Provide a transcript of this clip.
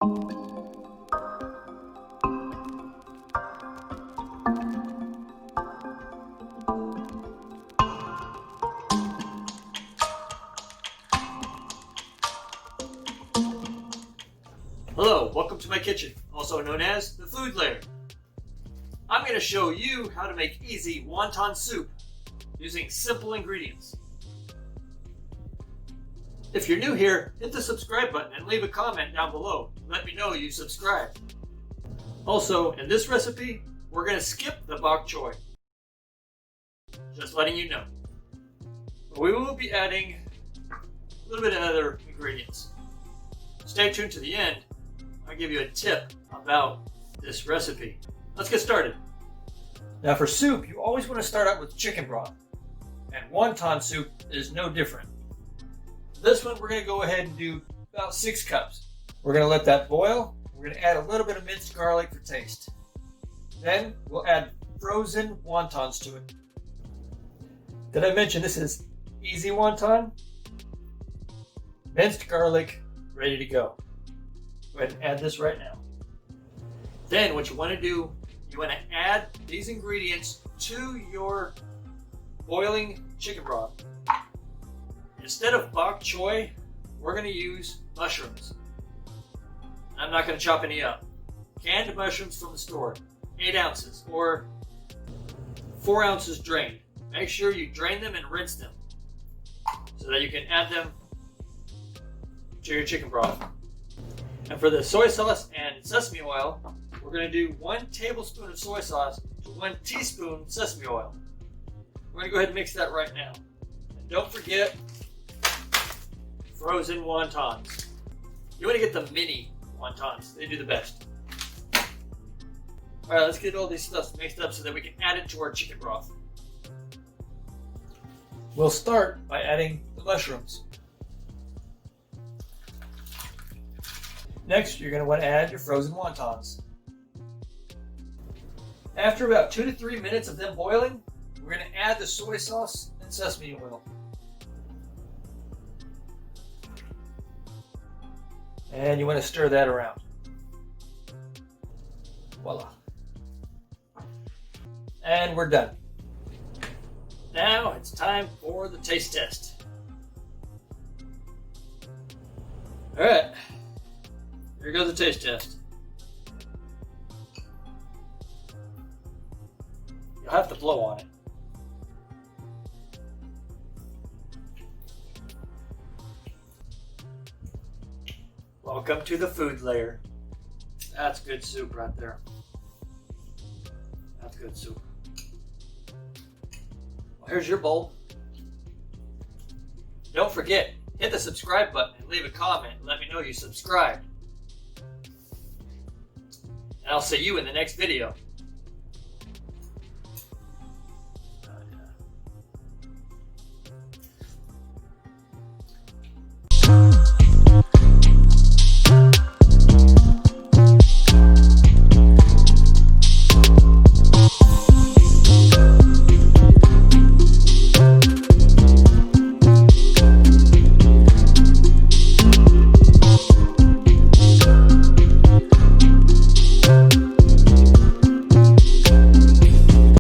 Hello, welcome to my kitchen, also known as the food lair. I'm going to show you how to make easy wonton soup using simple ingredients. If you're new here, hit the subscribe button and leave a comment down below. Let me know you subscribed. Also, in this recipe, we're going to skip the bok choy. Just letting you know. We will be adding a little bit of other ingredients. Stay tuned to the end. I'll give you a tip about this recipe. Let's get started. Now for soup, you always want to start out with chicken broth. And wonton soup is no different. This one we're going to go ahead and do about 6 cups. We're going to let that boil. We're going to add a little bit of minced garlic for taste. Then we'll add frozen wontons to it. Did I mention this is easy wonton? Minced garlic, ready to go. Go ahead and add this right now. Then what you want to do, you want to add these ingredients to your boiling chicken broth. Instead of bok choy, we're going to use mushrooms. I'm not going to chop any up. Canned mushrooms from the store, 8 ounces or 4 ounces drained. Make sure you drain them and rinse them so that you can add them to your chicken broth. And for the soy sauce and sesame oil, we're going to do 1 tablespoon of soy sauce to 1 teaspoon sesame oil. We're going to go ahead and mix that right now. And don't forget frozen wontons. You want to get the mini wontons. They do the best. Alright, let's get all these stuff mixed up so that we can add it to our chicken broth. We'll start by adding the mushrooms. Next, you're going to want to add your frozen wontons. After about 2 to 3 minutes of them boiling, we're going to add the soy sauce and sesame oil. And you want to stir that around. Voila. And we're done. Now it's time for the taste test. Alright. Here goes the taste test. You'll have to blow on it. Welcome to the food layer. That's good soup right there. That's good soup. Well, here's your bowl. Don't forget, hit the subscribe button and leave a comment and let me know you subscribed. And I'll see you in the next video.